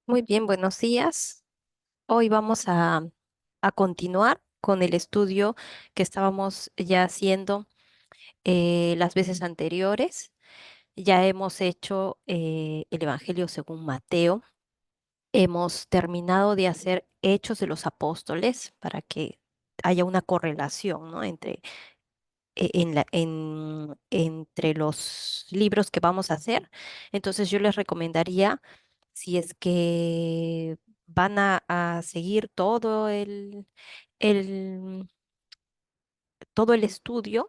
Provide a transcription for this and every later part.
Muy bien, buenos días. Hoy vamos a continuar con el estudio que estábamos ya haciendo las veces anteriores. Ya hemos hecho el Evangelio según Mateo. Hemos terminado de hacer Hechos de los Apóstoles para que haya una correlación, ¿no? Entre los libros que vamos a hacer. Entonces yo les recomendaría, si es que van a seguir el, todo el estudio,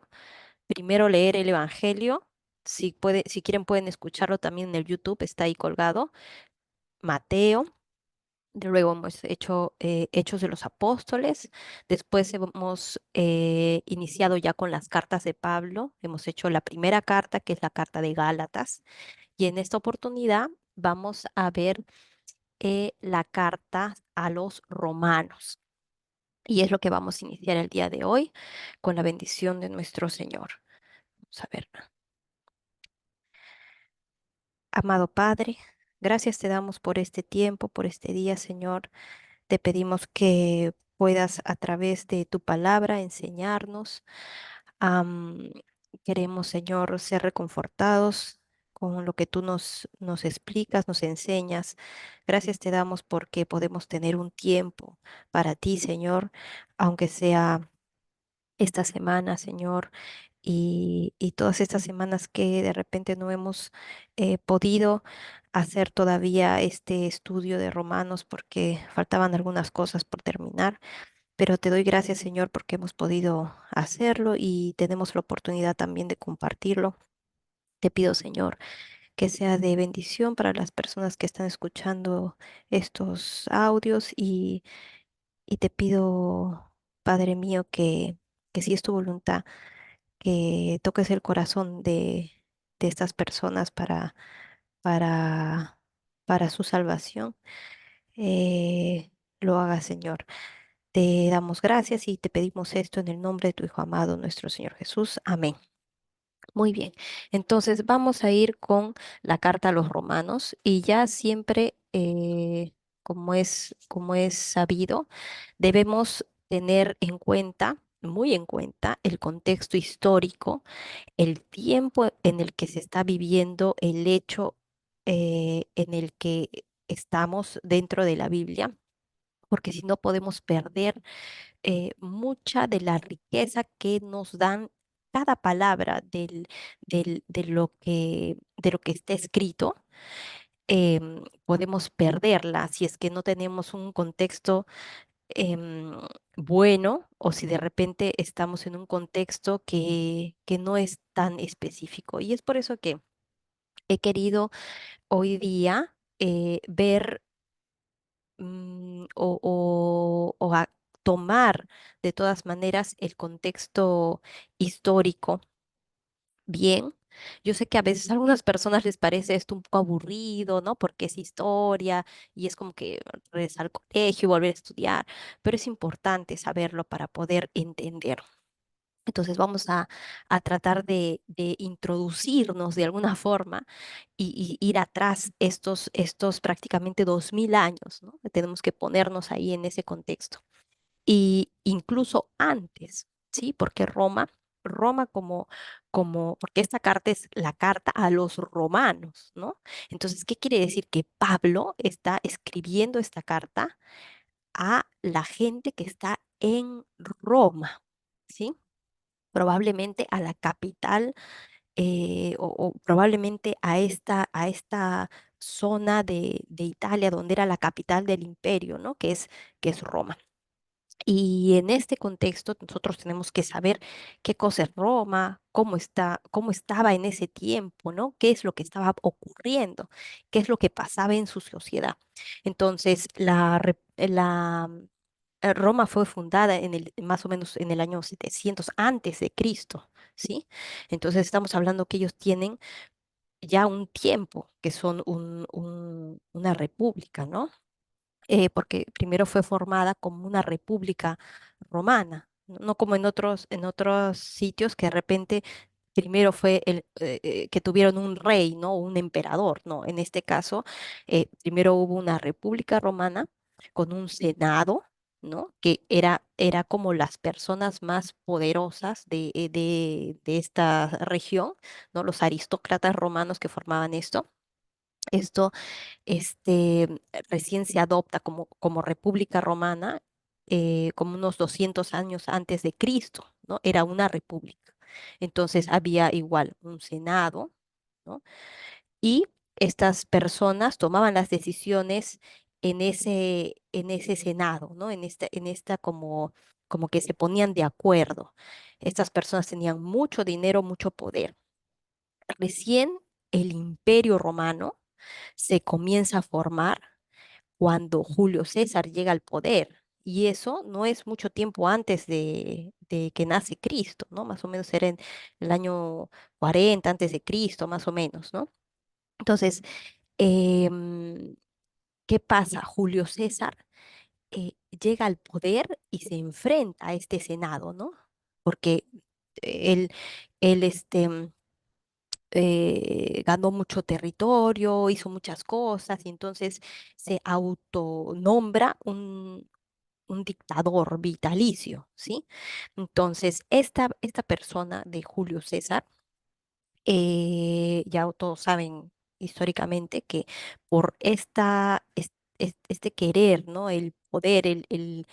primero leer el Evangelio. Si quieren pueden escucharlo también en el YouTube, está ahí colgado. Mateo. Luego hemos hecho Hechos de los Apóstoles. Después hemos iniciado ya con las cartas de Pablo. Hemos hecho la primera carta, que es la carta de Gálatas. Y en esta oportunidad vamos a ver la carta a los romanos. Y es lo que vamos a iniciar el día de hoy con la bendición de nuestro Señor. Vamos a ver. Amado Padre, gracias te damos por este tiempo, por este día, Señor. Te pedimos que puedas a través de tu palabra enseñarnos. Am, Queremos, Señor, ser reconfortados con lo que tú nos explicas, nos enseñas. Gracias te damos porque podemos tener un tiempo para ti, Señor, aunque sea esta semana, Señor, y todas estas semanas que de repente no hemos podido hacer todavía este estudio de Romanos porque faltaban algunas cosas por terminar. Pero te doy gracias, Señor, porque hemos podido hacerlo y tenemos la oportunidad también de compartirlo. Te pido, Señor, que sea de bendición para las personas que están escuchando estos audios y te pido, Padre mío, que si es tu voluntad, que toques el corazón de estas personas para, para su salvación. Lo haga, Señor. Te damos gracias y te pedimos esto en el nombre de tu Hijo amado, nuestro Señor Jesús. Amén. Muy bien. Entonces vamos a ir con la carta a los romanos y ya siempre, como es sabido, debemos tener en cuenta, muy en cuenta, el contexto histórico, el tiempo en el que se está viviendo el hecho en el que estamos dentro de la Biblia, porque si no podemos perder mucha de la riqueza que nos dan cada palabra de lo que está escrito. Podemos perderla si es que no tenemos un contexto em, bueno, o si de repente estamos en un contexto que no es tan específico. Y es por eso que he querido hoy día ver, o tomar de todas maneras el contexto histórico bien. Yo sé que a veces a algunas personas les parece esto un poco aburrido, ¿no? Porque es historia y es como que regresar al colegio y volver a estudiar, pero es importante saberlo para poder entender. Entonces vamos a tratar de introducirnos de alguna forma y ir atrás estos prácticamente 2000 años, ¿no? Tenemos que ponernos ahí en ese contexto. Y incluso antes, ¿sí? Porque Roma porque esta carta es la carta a los romanos, ¿no? Entonces, ¿qué quiere decir? Que Pablo está escribiendo esta carta a la gente que está en Roma, ¿sí? Probablemente a la capital, o probablemente a esta zona de Italia donde era la capital del imperio, ¿no? Que es Roma. Y en este contexto nosotros tenemos que saber qué cosa es Roma, cómo estaba en ese tiempo, ¿no? ¿Qué es lo que estaba ocurriendo? ¿Qué es lo que pasaba en su sociedad? Entonces, Roma fue fundada más o menos en el año 700 antes de Cristo, ¿sí? Entonces estamos hablando que ellos tienen ya un tiempo que son una república, ¿no? Porque primero fue formada como una república romana, no como en otros sitios que de repente primero fue que tuvieron un rey, ¿no? Un emperador, ¿no? En este caso, primero hubo una república romana con un senado, ¿no? Que era como las personas más poderosas de esta región, ¿no? Los aristócratas romanos que formaban esto. Esto este, recién se adopta como República Romana, como unos 200 años antes de Cristo, ¿no? Era una república. Entonces había igual un senado, ¿no? Y estas personas tomaban las decisiones en ese senado, ¿no? En esta como que se ponían de acuerdo. Estas personas tenían mucho dinero, mucho poder. Recién el Imperio Romano se comienza a formar cuando Julio César llega al poder. Y eso no es mucho tiempo antes de que nace Cristo, ¿no? Más o menos era en el año 40 antes de Cristo, más o menos, ¿no? Entonces, em, ¿qué pasa? Julio César llega al poder y se enfrenta a este Senado, ¿no? Porque él, él ganó mucho territorio, hizo muchas cosas y entonces se autonombra un dictador vitalicio, ¿sí? Entonces, esta persona de Julio César, ya todos saben históricamente que por este querer, ¿no? El poder, el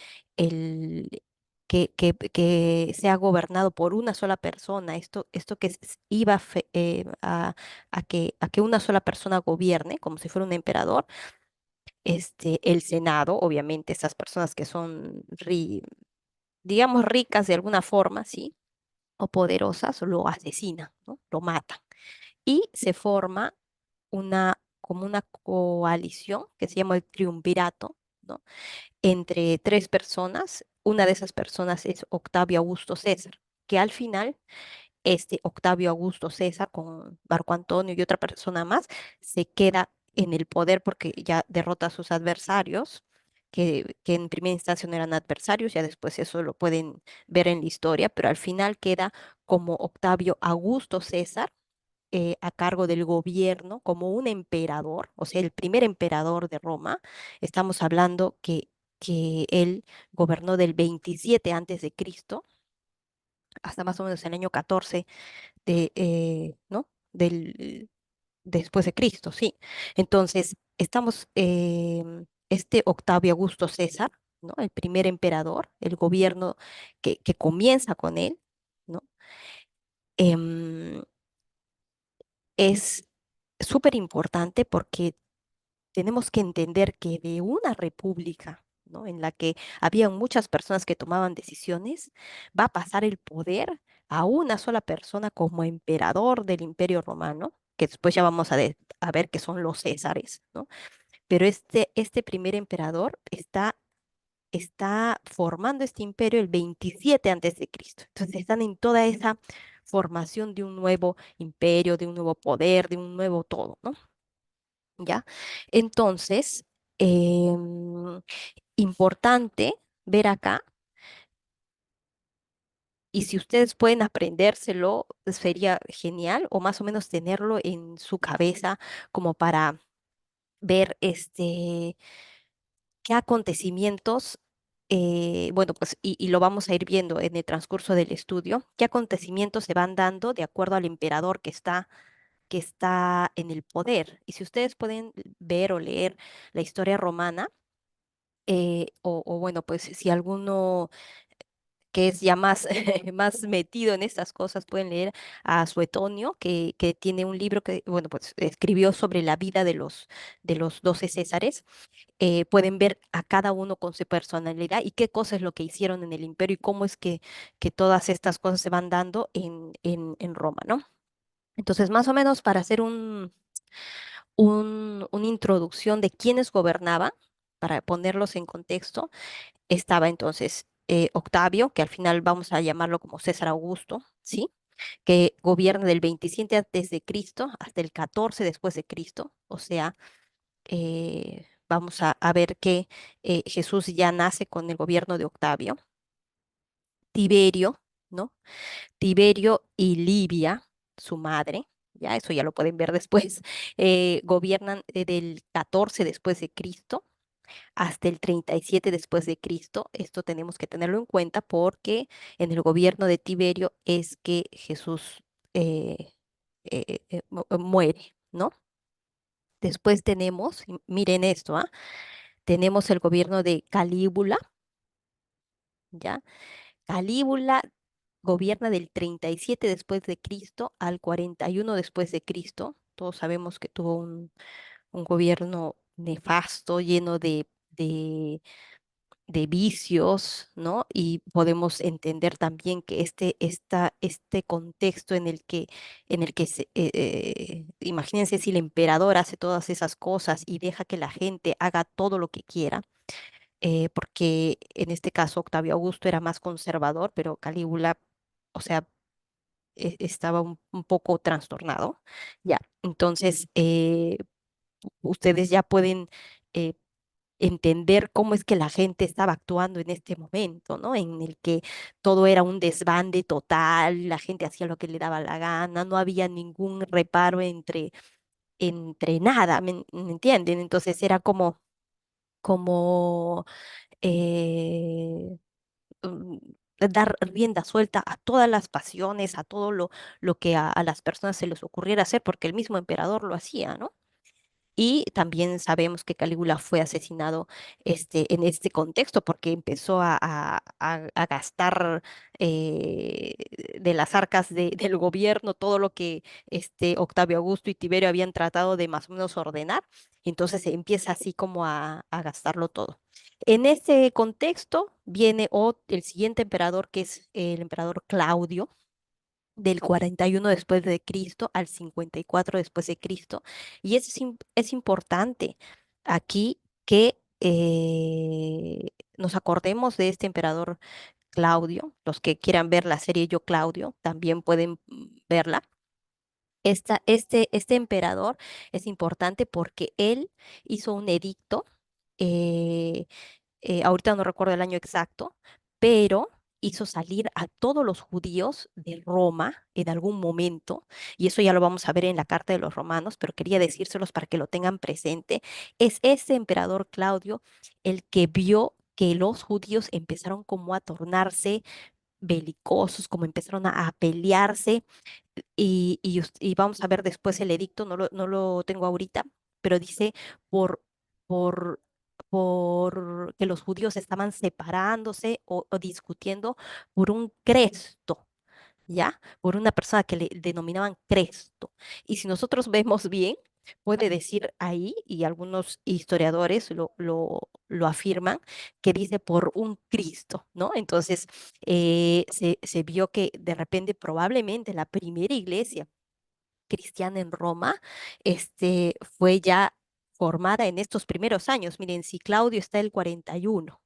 que sea gobernado por una sola persona, esto que iba a que una sola persona gobierne, como si fuera un emperador, el Senado, obviamente, estas personas que son, digamos, ricas de alguna forma, ¿sí? O poderosas, lo asesinan, ¿no? Lo matan. Y se forma como una coalición que se llama el triunvirato, ¿no? Entre tres personas. Una de esas personas es Octavio Augusto César, que al final Octavio Augusto César con Marco Antonio y otra persona más se queda en el poder porque ya derrota a sus adversarios, que en primera instancia no eran adversarios, ya después eso lo pueden ver en la historia, pero al final queda como Octavio Augusto César a cargo del gobierno como un emperador, o sea, el primer emperador de Roma. Estamos hablando que él gobernó del 27 antes de Cristo hasta más o menos el año 14 ¿no? Después de Cristo, sí. Entonces, este Octavio Augusto César, ¿no? El primer emperador, el gobierno que comienza con él, ¿no? Em, es súper importante porque tenemos que entender que de una república, ¿no? En la que había muchas personas que tomaban decisiones, va a pasar el poder a una sola persona como emperador del Imperio Romano, que después ya vamos a ver que son los Césares, ¿no? Pero este primer emperador está formando este imperio el 27 antes de Cristo. Entonces están en toda esa formación de un nuevo imperio, de un nuevo poder, de un nuevo todo, ¿no? ¿Ya? Entonces, importante ver acá, y si ustedes pueden aprendérselo, sería genial, o más o menos tenerlo en su cabeza como para ver qué acontecimientos, bueno, pues, y lo vamos a ir viendo en el transcurso del estudio, qué acontecimientos se van dando de acuerdo al emperador que está en el poder. Y si ustedes pueden ver o leer la historia romana, o bueno, pues si alguno que es ya más, más metido en estas cosas, pueden leer a Suetonio, que tiene un libro que, bueno, pues escribió sobre la vida de los 12 Césares. Pueden ver a cada uno con su personalidad y qué cosa es lo que hicieron en el imperio y cómo es que todas estas cosas se van dando en Roma, ¿no? Entonces, más o menos para hacer una introducción de quiénes gobernaban, para ponerlos en contexto, estaba entonces Octavio, que al final vamos a llamarlo como César Augusto, ¿sí? Que gobierna del 27 antes de Cristo hasta el 14 después de Cristo, o sea, vamos a ver que Jesús ya nace con el gobierno de Octavio. Tiberio, ¿no? Tiberio y Livia. su madre, ya eso ya lo pueden ver después, gobiernan del 14 después de Cristo hasta el 37 después de Cristo. Esto tenemos que tenerlo en cuenta porque en el gobierno de Tiberio es que Jesús muere, ¿no? Después tenemos, y miren esto, ¿ah? Tenemos el gobierno de Calígula, ¿ya? Calígula gobierna del 37 después de Cristo al 41 después de Cristo. Todos sabemos que tuvo un gobierno nefasto, lleno de vicios, ¿no? Y podemos entender también que este contexto en el que imagínense si el emperador hace todas esas cosas y deja que la gente haga todo lo que quiera, porque en este caso Octavio Augusto era más conservador, pero Calígula, o sea, estaba un poco trastornado, ya. Entonces, ustedes ya pueden eh, entender cómo es que la gente estaba actuando en este momento, ¿no? En el que todo era un desbande total, la gente hacía lo que le daba la gana, no había ningún reparo entre nada, ¿me entienden? Entonces era como eh, mm, dar rienda suelta a todas las pasiones, a todo lo que a las personas se les ocurriera hacer, porque el mismo emperador lo hacía, ¿no? Y también sabemos que Calígula fue asesinado en este contexto porque empezó a gastar eh, de las arcas del gobierno todo lo que Octavio Augusto y Tiberio habían tratado de más o menos ordenar. Entonces se empieza así como a gastarlo todo. En este contexto viene el siguiente emperador, que es el emperador Claudio del 41 después de Cristo al 54 después de Cristo. Y es importante aquí que nos acordemos de este emperador Claudio. Los que quieran ver la serie Yo Claudio también pueden verla. Este emperador es importante porque él hizo un edicto. eh, Ahorita no recuerdo el año exacto, pero hizo salir a todos los judíos de Roma en algún momento, y eso ya lo vamos a ver en la Carta de los Romanos, pero quería decírselos para que lo tengan presente. Es ese emperador Claudio el que vio que los judíos empezaron como a tornarse belicosos, como empezaron a pelearse y vamos a ver después el edicto, no lo tengo ahorita, pero dice por, por, por que los judíos estaban separándose o discutiendo por un cresto. ¿Ya? Por una persona que le denominaban Cresto. Y si nosotros vemos bien, puede decir ahí, y algunos historiadores lo afirman, que dice por un Cristo, ¿no? Entonces, se vio que de repente probablemente la primera iglesia cristiana en Roma, fue ya formada en estos primeros años. Miren, si Claudio está el 41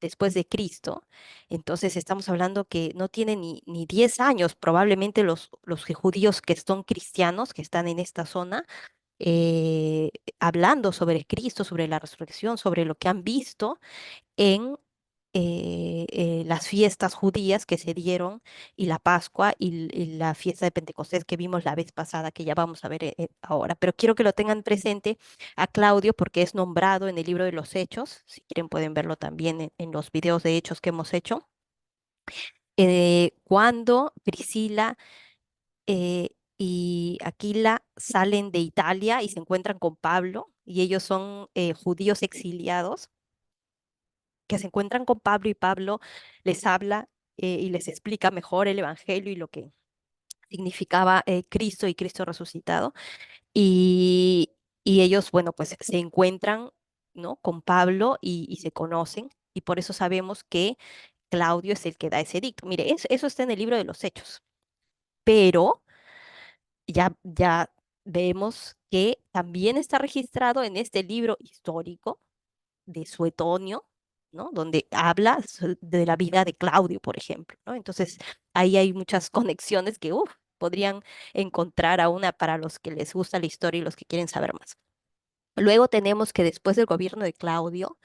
después de Cristo, entonces estamos hablando que no tiene ni 10 años, probablemente los judíos que son cristianos, que están en esta zona, eh, hablando sobre Cristo, sobre la resurrección, sobre lo que han visto en las fiestas judías que se dieron y la Pascua y la fiesta de Pentecostés que vimos la vez pasada, que ya vamos a ver ahora. Pero quiero que lo tengan presente a Claudio porque es nombrado en el libro de los Hechos. Si quieren pueden verlo también en los videos de Hechos que hemos hecho. Cuando Priscila y Aquila salen de Italia y se encuentran con Pablo y ellos son judíos exiliados que se encuentran con Pablo y Pablo les habla y les explica mejor el Evangelio y lo que significaba Cristo y Cristo resucitado. Y, y ellos, bueno, pues se encuentran, ¿no? Con Pablo y se conocen. Y por eso sabemos que Claudio es el que da ese edicto. Mire, eso está en el libro de los Hechos. Pero ya vemos que también está registrado en este libro histórico de Suetonio, ¿no? Donde habla de la vida de Claudio, por ejemplo, ¿no? Entonces, ahí hay muchas conexiones que, podrían encontrar a una para los que les gusta la historia y los que quieren saber más. Luego tenemos que después del gobierno de Claudio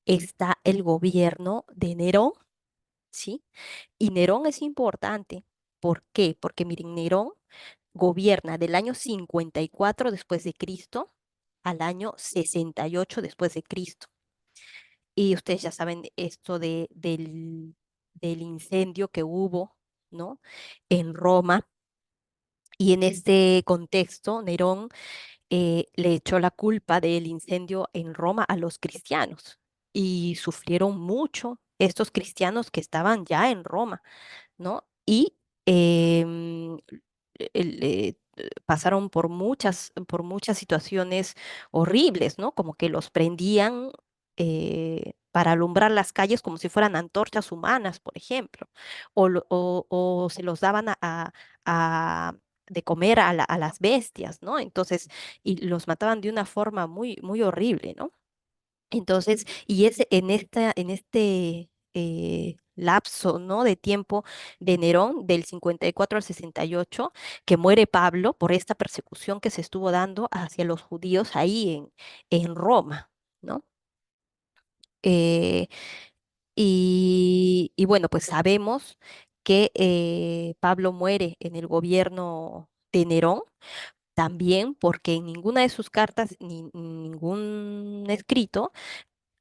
está el gobierno de Nerón, ¿sí? Y Nerón es importante. ¿Por qué? Porque miren, Nerón gobierna del año 54 después de Cristo al año 68 después de Cristo. Y ustedes ya saben esto del incendio que hubo, ¿no? En Roma. Y en este contexto, Nerón le echó la culpa del incendio en Roma a los cristianos y sufrieron mucho estos cristianos que estaban ya en Roma, ¿no? Y pasaron por muchas situaciones horribles, ¿no? Como que los prendían para alumbrar las calles como si fueran antorchas humanas, por ejemplo, o se los daban a- de comer a las bestias, ¿no? Entonces, y los mataban de una forma muy, muy horrible, ¿no? Entonces, y es en este lapso, ¿no? De tiempo de Nerón, del 54 al 68, que muere Pablo por esta persecución que se estuvo dando hacia los judíos ahí en Roma, ¿no? Eh, y bueno, pues sabemos que Pablo muere en el gobierno de Nerón, también porque en ninguna de sus cartas ni ningún escrito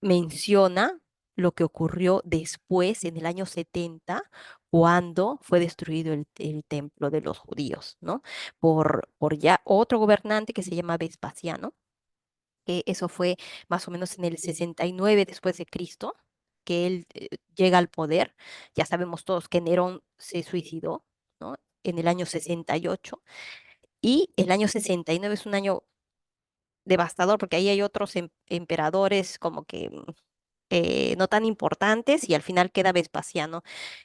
menciona lo que ocurrió después, en el año 70, cuando fue destruido el templo de los judíos, ¿no? Por ya otro gobernante que se llama Vespasiano, que eso fue más o menos en el 69 después de Cristo, que él llega al poder. Ya sabemos todos que Nerón se suicidó, ¿no? En el año 68. Y el año 69 es un año devastador porque ahí hay otros emperadores como que no tan importantes y al final queda Vespasiano,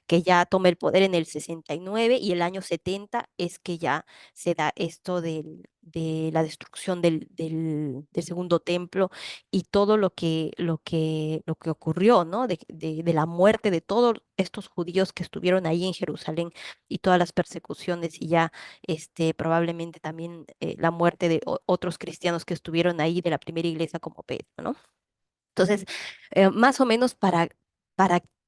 que ya toma el poder en el 69 y el año 70 es que ya se da esto de la destrucción del segundo templo y todo lo que ocurrió, ¿no? De la muerte de todos estos judíos que estuvieron ahí en Jerusalén y todas las persecuciones y ya probablemente también la muerte de otros cristianos que estuvieron ahí de la primera iglesia como Pedro, ¿no? Entonces, más o menos para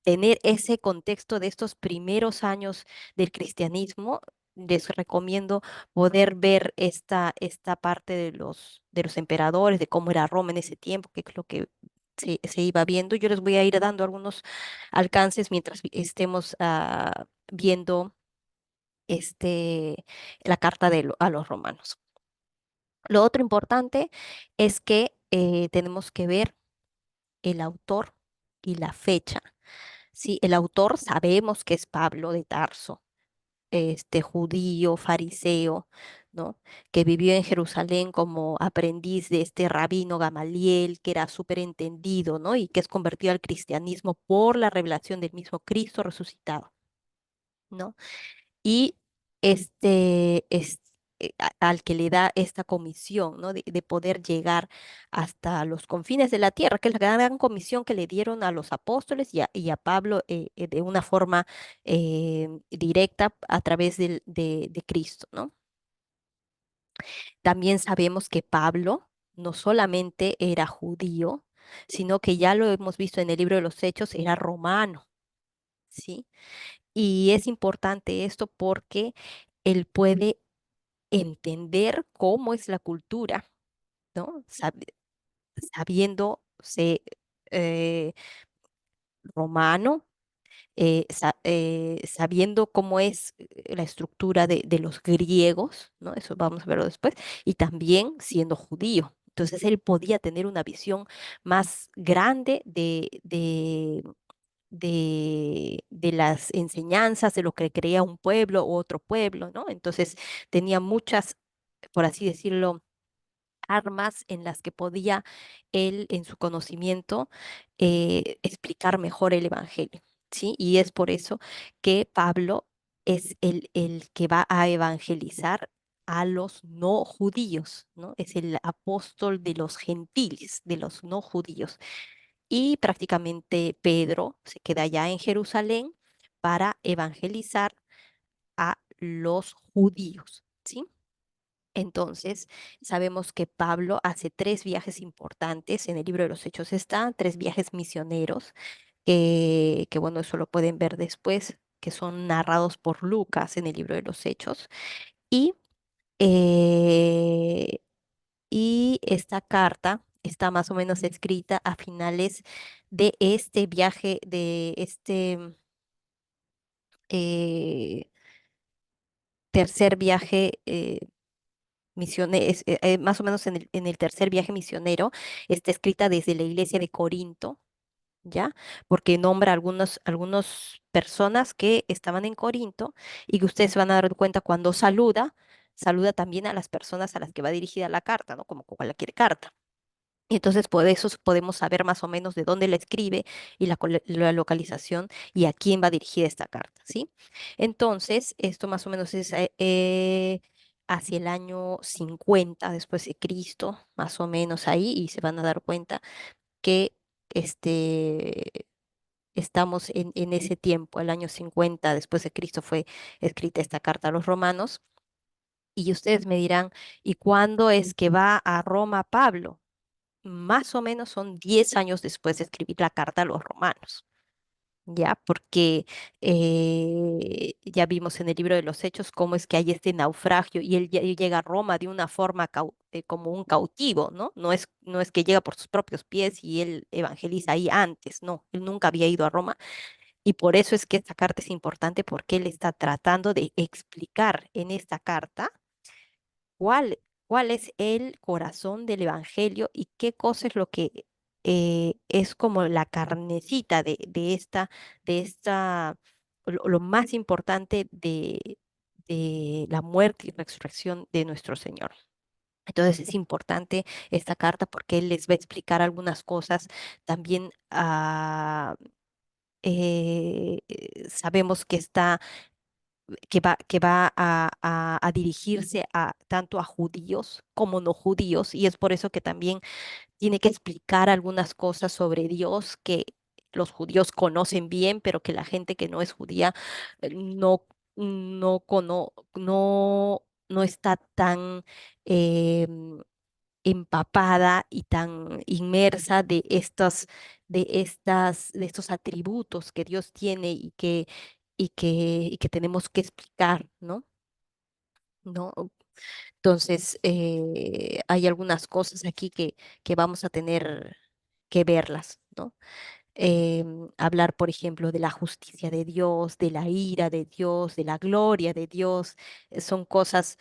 tener ese contexto de estos primeros años del cristianismo, les recomiendo poder ver esta parte de los emperadores, de cómo era Roma en ese tiempo, que es lo que se iba viendo. Yo les voy a ir dando algunos alcances mientras estemos viendo la carta a los romanos. Lo otro importante es que tenemos que ver el autor y la fecha. Sí, el autor sabemos que es Pablo de Tarso, este judío, fariseo, ¿no? Que vivió en Jerusalén como aprendiz de este rabino Gamaliel, que era súper entendido, ¿no? Y que es convertido al cristianismo por la revelación del mismo Cristo resucitado, ¿no? Y al que le da esta comisión, ¿no? De poder llegar hasta los confines de la tierra, que es la gran comisión que le dieron a los apóstoles y a Pablo de una forma directa a través de Cristo, ¿no? También sabemos que Pablo no solamente era judío, sino que ya lo hemos visto en el libro de los Hechos, era romano, ¿sí? Y es importante esto porque él puede entender cómo es la cultura, ¿no? Sabiéndose eh, romano, sabiendo cómo es la estructura de los griegos, ¿no? Eso vamos a verlo después, y también siendo judío. Entonces él podía tener una visión más grande de las enseñanzas, de lo que creía un pueblo u otro pueblo, ¿no? Entonces tenía muchas, por así decirlo, armas en las que podía él, en su conocimiento, explicar mejor el Evangelio, ¿sí? Y es por eso que Pablo es el que va a evangelizar a los no judíos, ¿no? Es el apóstol de los gentiles, de los no judíos. Y prácticamente Pedro se queda allá en Jerusalén para evangelizar a los judíos, ¿sí? Entonces, sabemos que Pablo hace tres viajes importantes, en el libro de los Hechos están tres viajes misioneros, bueno, eso lo pueden ver después, que son narrados por Lucas en el libro de los Hechos. Y, eh, y esta carta está más o menos escrita a finales de este viaje, de este eh, tercer viaje más o menos en el tercer viaje misionero. Está escrita desde la iglesia de Corinto, ¿ya? Porque nombra algunas personas que estaban en Corinto y que ustedes se van a dar cuenta cuando saluda también a las personas a las que va dirigida la carta, ¿no? Como cualquier carta. Y entonces por eso podemos saber más o menos de dónde la escribe y la localización y a quién va dirigida esta carta, ¿sí? Entonces, esto más o menos es hacia el año 50 después de Cristo, más o menos ahí, y se van a dar cuenta que este, estamos en ese tiempo, el año 50 después de Cristo fue escrita esta carta a los romanos. Y ustedes me dirán, ¿y cuándo es que va a Roma Pablo? Más o menos son 10 años después de escribir la carta a los romanos, ¿ya? Porque ya vimos en el libro de los Hechos cómo es que hay este naufragio y él llega a Roma de una forma como un cautivo, ¿no? No es que llega por sus propios pies y él evangeliza ahí antes, no, él nunca había ido a Roma y por eso es que esta carta es importante porque él está tratando de explicar en esta carta cuál, cuál es el corazón del evangelio y qué cosa es lo que es como la carnecita de esta, lo más importante de la muerte y resurrección de nuestro Señor. Entonces es importante esta carta porque él les va a explicar algunas cosas. También sabemos que va a dirigirse tanto a judíos como no judíos, y es por eso que también tiene que explicar algunas cosas sobre Dios que los judíos conocen bien, pero que la gente que no es judía no está tan empapada y tan inmersa de estos atributos que Dios tiene y que tenemos que explicar, ¿no? ¿No? Entonces, hay algunas cosas aquí que vamos a tener que verlas, ¿no? Hablar, por ejemplo, de la justicia de Dios, de la ira de Dios, de la gloria de Dios, son cosas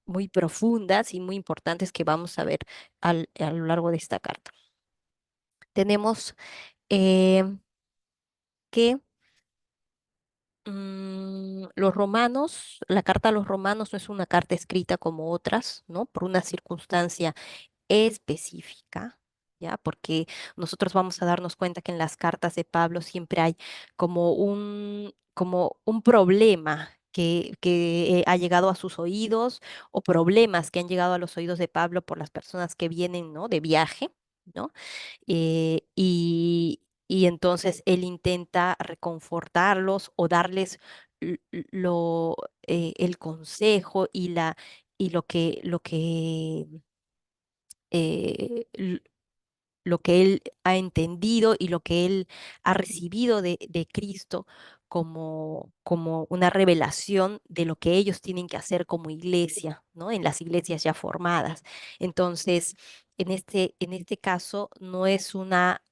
muy profundas y muy importantes que vamos a ver a lo largo de esta carta. Tenemos eh, que los romanos, la carta a los romanos no es una carta escrita como otras, ¿no? Por una circunstancia específica, ¿ya? Porque nosotros vamos a darnos cuenta que en las cartas de Pablo siempre hay como un problema que ha llegado a sus oídos o problemas que han llegado a los oídos de Pablo por las personas que vienen, ¿no? De viaje, ¿no? Y entonces él intenta reconfortarlos o darles el consejo eh, l- lo que él ha entendido y lo que él ha recibido de Cristo como una revelación de lo que ellos tienen que hacer como iglesia, ¿no? En las iglesias ya formadas. Entonces, en este caso, no es una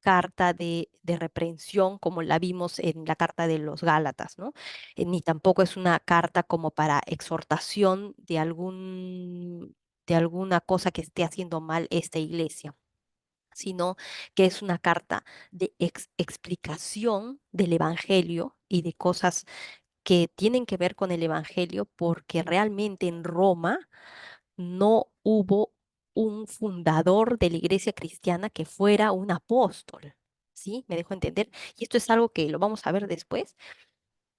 carta de reprensión como la vimos en la carta de los Gálatas, ¿no? Ni tampoco es una carta como para exhortación de alguna cosa que esté haciendo mal esta iglesia, sino que es una carta de explicación del Evangelio y de cosas que tienen que ver con el Evangelio, porque realmente en Roma no hubo un fundador de la iglesia cristiana que fuera un apóstol. ¿Sí? ¿Me dejo entender? Y esto es algo que lo vamos a ver después,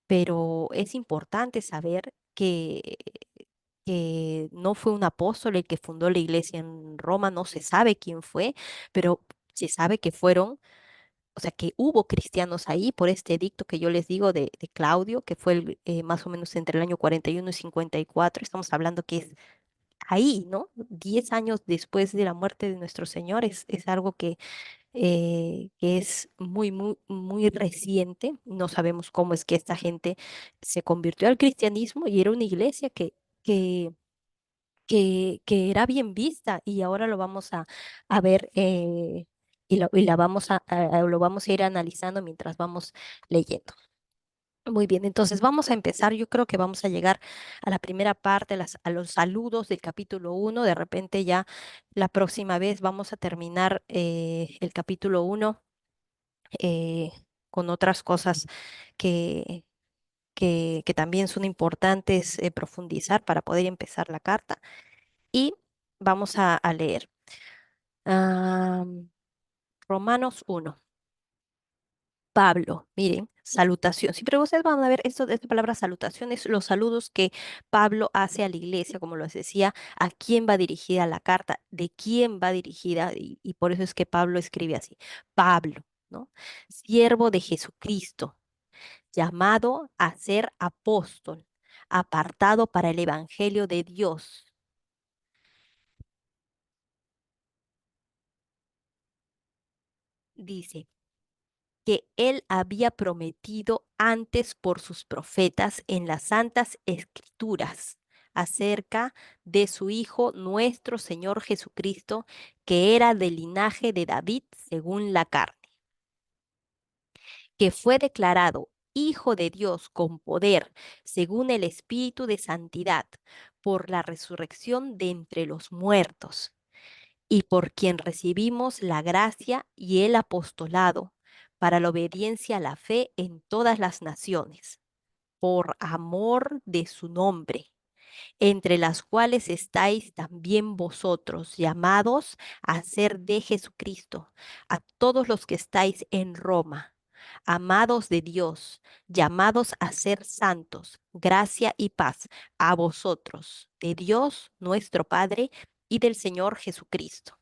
pero es importante saber que no fue un apóstol el que fundó la iglesia en Roma, no se sabe quién fue, pero se sabe que fueron, o sea, que hubo cristianos ahí por este edicto que yo les digo de Claudio, que fue más o menos entre el año 41 y 54. Estamos hablando que es ahí, ¿no? 10 años después de la muerte de nuestro Señor, es algo que es muy, muy, muy reciente. No sabemos cómo es que esta gente se convirtió al cristianismo y era una iglesia que que, que era bien vista y ahora lo vamos a ver y la vamos lo vamos a ir analizando mientras vamos leyendo. Muy bien, entonces vamos a empezar. Yo creo que vamos a llegar a la primera parte, a los saludos del capítulo 1. De repente ya la próxima vez vamos a terminar el capítulo 1 eh, con otras cosas que, que también son importantes profundizar para poder empezar la carta. Y vamos a leer. Ah, Romanos 1. Pablo, miren, salutación. Siempre ustedes van a ver esto de esta palabra salutación, es los saludos que Pablo hace a la iglesia, como les decía, a quién va dirigida la carta, de quién va dirigida, y por eso es que Pablo escribe así. Pablo, ¿no? Siervo de Jesucristo, llamado a ser apóstol, apartado para el evangelio de Dios. Dice que él había prometido antes por sus profetas en las santas escrituras acerca de su Hijo nuestro Señor Jesucristo, que era del linaje de David según la carne, que fue declarado Hijo de Dios con poder según el Espíritu de Santidad por la resurrección de entre los muertos y por quien recibimos la gracia y el apostolado para la obediencia a la fe en todas las naciones, por amor de su nombre, entre las cuales estáis también vosotros, llamados a ser de Jesucristo, a todos los que estáis en Roma, amados de Dios, llamados a ser santos, gracia y paz a vosotros, de Dios nuestro Padre y del Señor Jesucristo.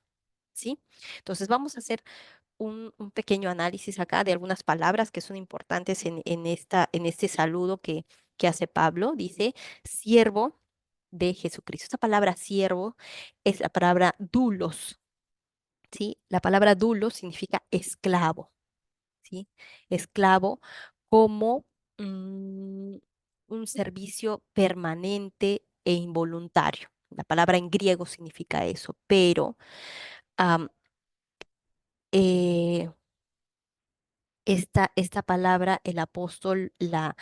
¿Sí? Entonces vamos a hacer un pequeño análisis acá de algunas palabras que son importantes en este saludo que hace Pablo. Dice, siervo de Jesucristo. Esta palabra siervo es la palabra dulos, ¿sí? La palabra dulos significa esclavo, ¿sí? Esclavo como mm, un servicio permanente e involuntario. La palabra en griego significa eso, pero am, eh, esta palabra el apóstol la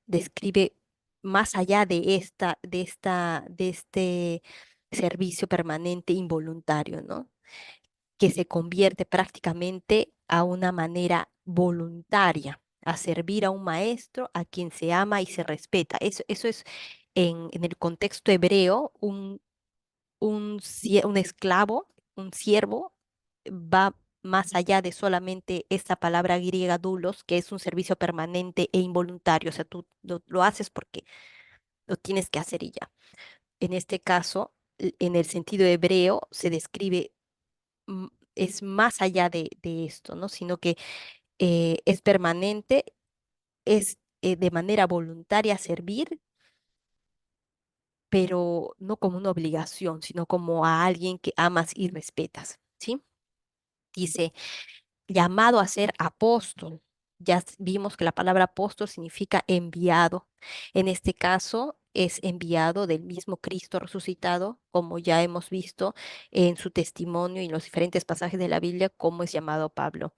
describe más allá de este servicio permanente involuntario, ¿no? Que se convierte prácticamente a una manera voluntaria, a servir a un maestro a quien se ama y se respeta. Eso es en el contexto hebreo un esclavo, un siervo, va más allá de solamente esta palabra griega dulos, que es un servicio permanente e involuntario. O sea, tú lo haces porque lo tienes que hacer y ya. En este caso, en el sentido hebreo, se describe, mm, es más allá de esto, ¿no? Sino que es permanente, es de manera voluntaria servir, pero no como una obligación, sino como a alguien que amas y respetas, ¿sí? Dice, llamado a ser apóstol. Ya vimos que la palabra apóstol significa enviado. En este caso es enviado del mismo Cristo resucitado, como ya hemos visto en su testimonio y en los diferentes pasajes de la Biblia, cómo es llamado Pablo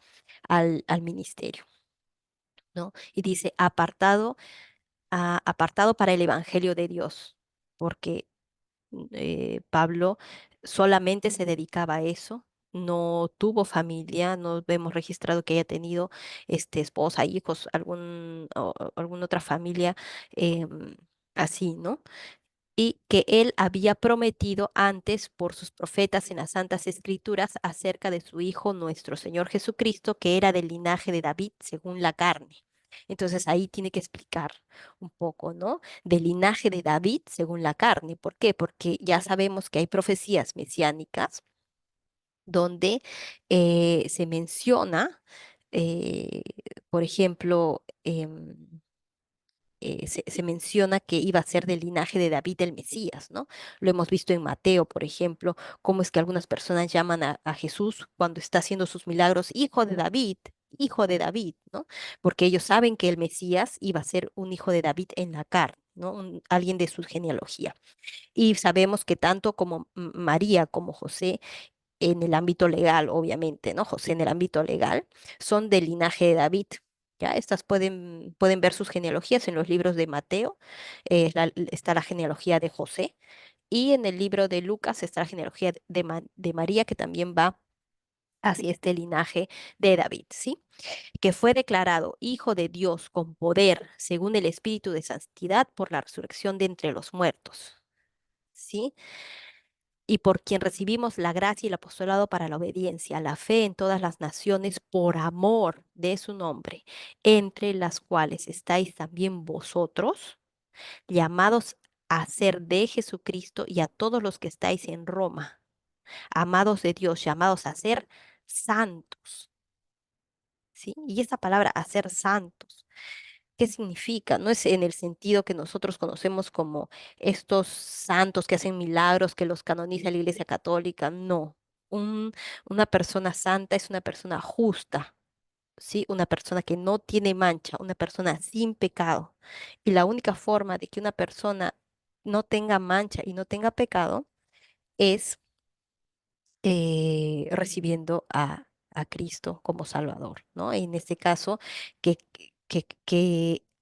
al ministerio, ¿no? Y dice, apartado para el Evangelio de Dios, porque Pablo solamente se dedicaba a eso, no tuvo familia, no vemos registrado que haya tenido esposa, hijos, alguna otra familia así, ¿no? Y que él había prometido antes por sus profetas en las Santas Escrituras acerca de su Hijo nuestro Señor Jesucristo, que era del linaje de David según la carne. Entonces ahí tiene que explicar un poco, ¿no? Del linaje de David según la carne. ¿Por qué? Porque ya sabemos que hay profecías mesiánicas donde se menciona, eh, por ejemplo, se menciona que iba a ser del linaje de David el Mesías, ¿no? Lo hemos visto en Mateo, por ejemplo, cómo es que algunas personas llaman a Jesús cuando está haciendo sus milagros, hijo de David, ¿no? Porque ellos saben que el Mesías iba a ser un hijo de David en la carne. ¿no? Alguien de su genealogía. Y sabemos que tanto como María como José en el ámbito legal, obviamente, ¿no? José en el ámbito legal, son del linaje de David. ¿Ya? Estas pueden ver sus genealogías en los libros de Mateo, está la genealogía de José, y en el libro de Lucas está la genealogía de María, que también va hacia este linaje de David, ¿sí? Que fue declarado Hijo de Dios con poder, según el Espíritu de Santidad, por la resurrección de entre los muertos. ¿Sí? Y por quien recibimos la gracia y el apostolado para la obediencia, la fe en todas las naciones por amor de su nombre, entre las cuales estáis también vosotros, llamados a ser de Jesucristo y a todos los que estáis en Roma, amados de Dios, llamados a ser santos. ¿Sí? Y esta palabra, a ser santos, ¿qué significa? No es en el sentido que nosotros conocemos como estos santos que hacen milagros, que los canoniza la Iglesia Católica. No. Un- una persona santa es una persona justa, ¿sí? Una persona que no tiene mancha, una persona sin pecado. Y la única forma de que una persona no tenga mancha y no tenga pecado es recibiendo a Cristo como Salvador, ¿no? En este caso, que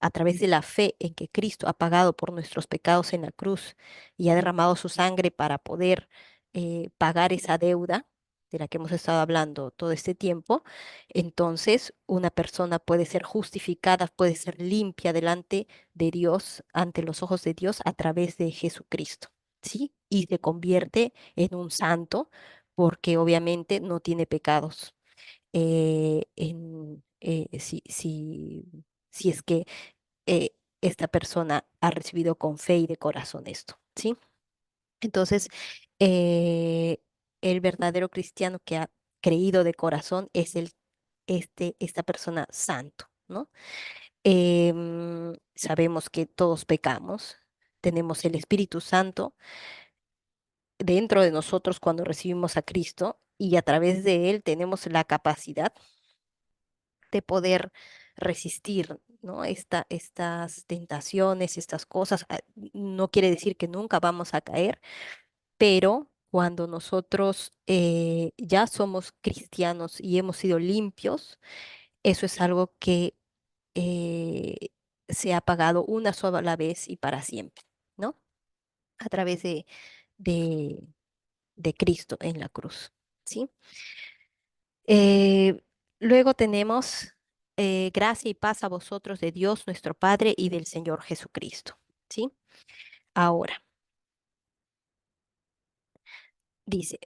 a través de la fe en que Cristo ha pagado por nuestros pecados en la cruz y ha derramado su sangre para poder pagar esa deuda de la que hemos estado hablando todo este tiempo, entonces una persona puede ser justificada, puede ser limpia delante de Dios, ante los ojos de Dios, a través de Jesucristo, ¿sí? Y se convierte en un santo porque obviamente no tiene pecados. Si es que esta persona ha recibido con fe y de corazón esto, ¿sí? Entonces, eh, el verdadero cristiano que ha creído de corazón es esta persona santo, ¿no? Sabemos que todos pecamos, tenemos el Espíritu Santo dentro de nosotros cuando recibimos a Cristo y a través de Él tenemos la capacidad de poder resistir, ¿no? Estas tentaciones, estas cosas. No quiere decir que nunca vamos a caer, pero cuando nosotros ya somos cristianos y hemos sido limpios, eso es algo que eh, se ha pagado una sola vez y para siempre, ¿no? A través de, de Cristo en la cruz, ¿sí? Eh, luego tenemos gracia y paz a vosotros de Dios nuestro Padre y del Señor Jesucristo, ¿sí? Ahora, dice,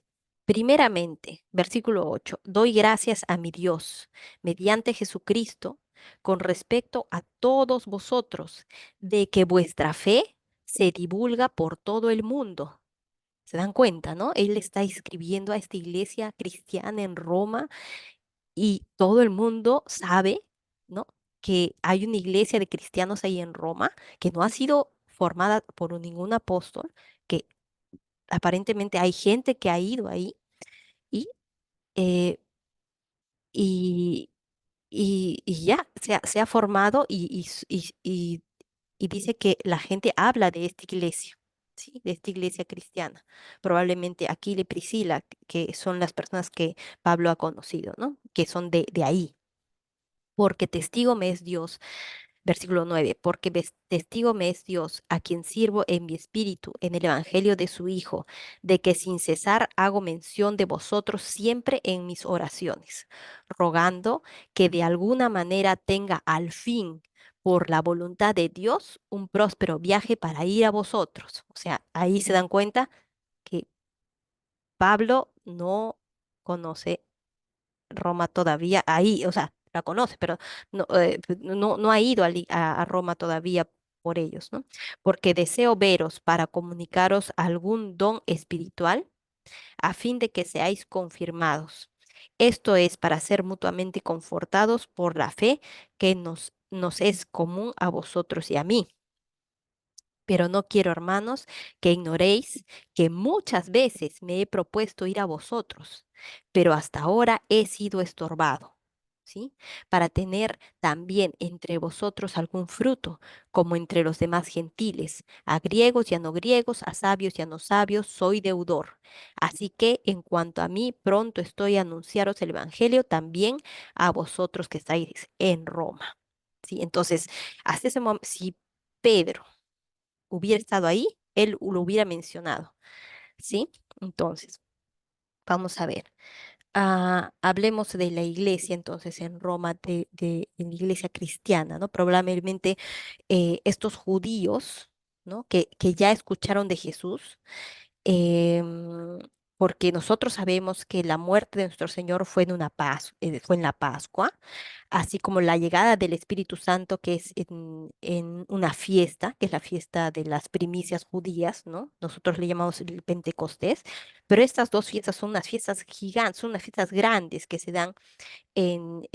primeramente, versículo 8, doy gracias a mi Dios mediante Jesucristo con respecto a todos vosotros, de que vuestra fe se divulga por todo el mundo. ¿Se dan cuenta, no? Él está escribiendo a esta iglesia cristiana en Roma y todo el mundo sabe, ¿no? Que hay una iglesia de cristianos ahí en Roma que no ha sido formada por ningún apóstol, que aparentemente hay gente que ha ido ahí y, eh, y, y ya se ha formado y dice que la gente habla de esta iglesia. Sí, de esta iglesia cristiana. Probablemente Aquila y Priscila, que son las personas que Pablo ha conocido, ¿no? Que son de ahí. Porque testigo me es Dios, versículo 9, porque testigo me es Dios, a quien sirvo en mi espíritu, en el evangelio de su Hijo, de que sin cesar hago mención de vosotros siempre en mis oraciones, rogando que de alguna manera tenga al fin, por la voluntad de Dios, un próspero viaje para ir a vosotros. O sea, ahí se dan cuenta que Pablo no conoce Roma todavía ahí, o sea, la conoce, pero no ha ido a Roma todavía por ellos, ¿no? Porque deseo veros para comunicaros algún don espiritual a fin de que seáis confirmados. Esto es para ser mutuamente confortados por la fe que nos es común a vosotros y a mí. Pero no quiero, hermanos, que ignoréis que muchas veces me he propuesto ir a vosotros, pero hasta ahora he sido estorbado. ¿sí? Para tener también entre vosotros algún fruto, como entre los demás gentiles, a griegos y a no griegos, a sabios y a no sabios, soy deudor. Así que en cuanto a mí, pronto estoy a anunciaros el Evangelio también a vosotros que estáis en Roma, ¿sí? Entonces, hasta ese momento, si Pedro hubiera estado ahí, él lo hubiera mencionado, ¿sí? Entonces, vamos a ver. Hablemos de la iglesia entonces en Roma, en la iglesia cristiana, ¿no? Probablemente estos judíos, ¿no? Que ya escucharon de Jesús, em, porque nosotros sabemos que la muerte de nuestro Señor fue fue en la Pascua, así como la llegada del Espíritu Santo, que es en una fiesta, que es la fiesta de las primicias judías, ¿no? Nosotros le llamamos el Pentecostés, pero estas dos fiestas son unas fiestas gigantes, son unas fiestas grandes que se dan en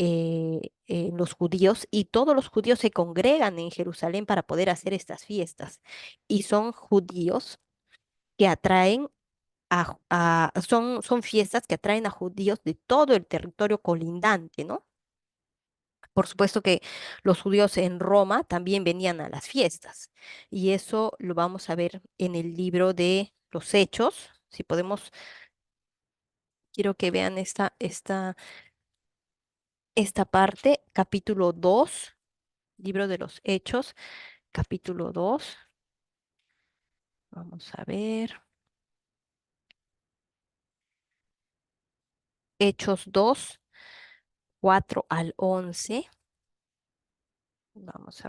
los judíos y todos los judíos se congregan en Jerusalén para poder hacer estas fiestas. Y son judíos que atraen son fiestas que atraen a judíos de todo el territorio colindante, ¿no? Por supuesto que los judíos en Roma también venían a las fiestas y eso lo vamos a ver en el libro de los Hechos. Si podemos, quiero que vean esta parte, capítulo 2, libro de los Hechos, capítulo 2. Vamos a ver, Hechos 2, 4 al 11. Vamos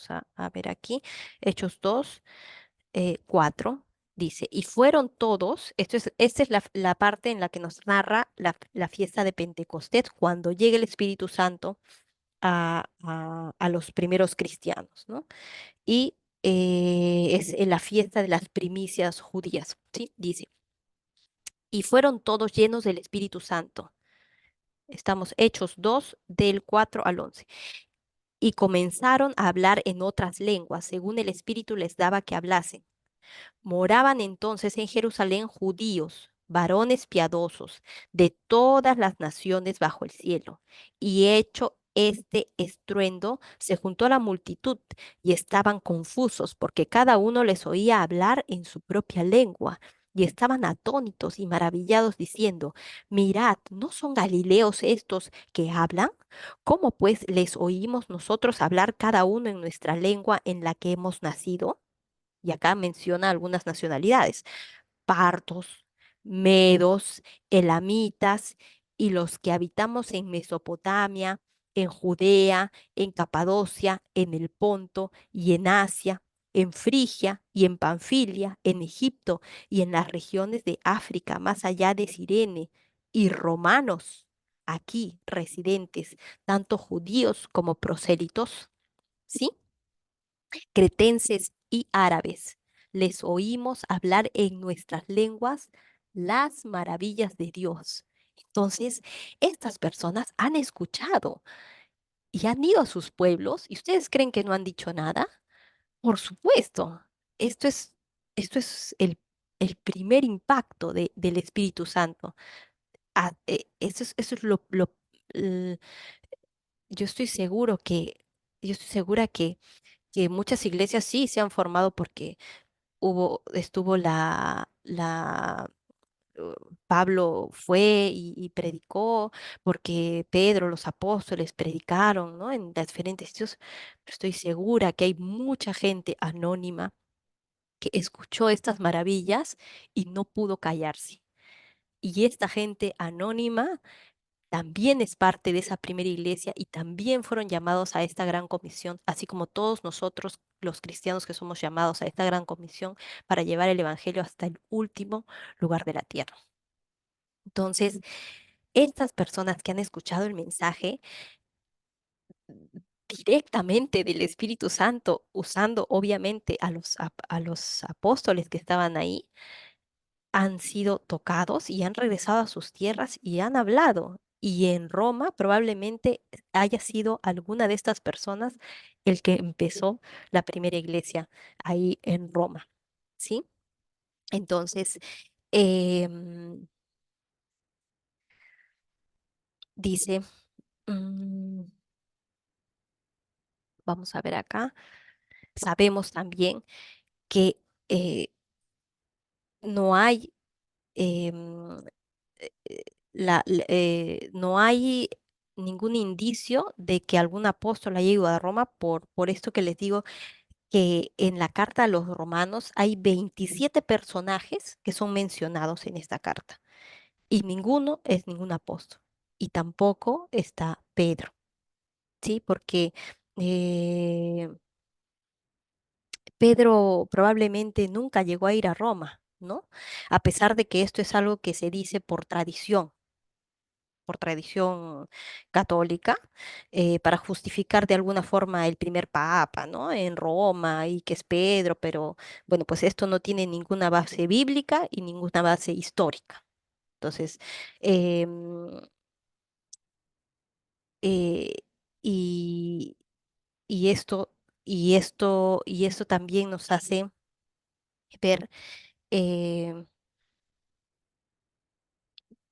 a ver aquí, Hechos 2, 4, dice, y fueron todos, esta es la parte en la que nos narra la fiesta de Pentecostés, cuando llega el Espíritu Santo a los primeros cristianos, ¿no? Y es en la fiesta de las primicias judías, ¿sí? Dice, y fueron todos llenos del Espíritu Santo. Estamos Hechos 2, del 4 al 11. Y comenzaron a hablar en otras lenguas, según el Espíritu les daba que hablasen. Moraban entonces en Jerusalén judíos, varones piadosos, de todas las naciones bajo el cielo. Y hecho este estruendo, se juntó la multitud y estaban confusos porque cada uno les oía hablar en su propia lengua. Y estaban atónitos y maravillados diciendo, mirad, ¿no son galileos estos que hablan? ¿Cómo pues les oímos nosotros hablar cada uno en nuestra lengua en la que hemos nacido? Y acá menciona algunas nacionalidades: partos, medos, elamitas y los que habitamos en Mesopotamia, en Judea, en Capadocia, en el Ponto y en Asia, en Frigia y en Panfilia, en Egipto y en las regiones de África, más allá de Cirene, y romanos, aquí residentes, tanto judíos como prosélitos, ¿sí? Cretenses y árabes. Les oímos hablar en nuestras lenguas las maravillas de Dios. Entonces, estas personas han escuchado y han ido a sus pueblos. ¿Y ustedes creen que no han dicho nada? Por supuesto. Esto es, esto es el primer impacto del Espíritu Santo. Eso es l- yo estoy seguro yo estoy segura que muchas iglesias sí se han formado porque estuvo Pablo fue y predicó, porque Pedro, los apóstoles predicaron, ¿no? En las diferentes sitios, pero estoy segura que hay mucha gente anónima que escuchó estas maravillas y no pudo callarse. Y esta gente anónima también es parte de esa primera iglesia y también fueron llamados a esta gran comisión, así como todos nosotros, los cristianos que somos llamados a esta gran comisión para llevar el evangelio hasta el último lugar de la tierra. Entonces, estas personas que han escuchado el mensaje directamente del Espíritu Santo, usando obviamente a los apóstoles que estaban ahí, han sido tocados y han regresado a sus tierras y han hablado. Y en Roma probablemente haya sido alguna de estas personas el que empezó la primera iglesia ahí en Roma, ¿sí? Entonces, em, dice, Mm, vamos a ver acá. Sabemos también que eh, no hay em, no hay ningún indicio de que algún apóstol haya ido a Roma por esto que les digo que en la carta a los romanos hay 27 personajes que son mencionados en esta carta y ninguno es ningún apóstol y tampoco está Pedro, ¿sí? Porque eh, Pedro probablemente nunca llegó a ir a Roma, ¿no? A pesar de que esto es algo que se dice por tradición católica, para justificar de alguna forma el primer papa, ¿no? En Roma y que es Pedro, pero bueno, pues esto no tiene ninguna base bíblica y ninguna base histórica. Entonces, em, eh, y, y esto, y esto también nos hace ver em,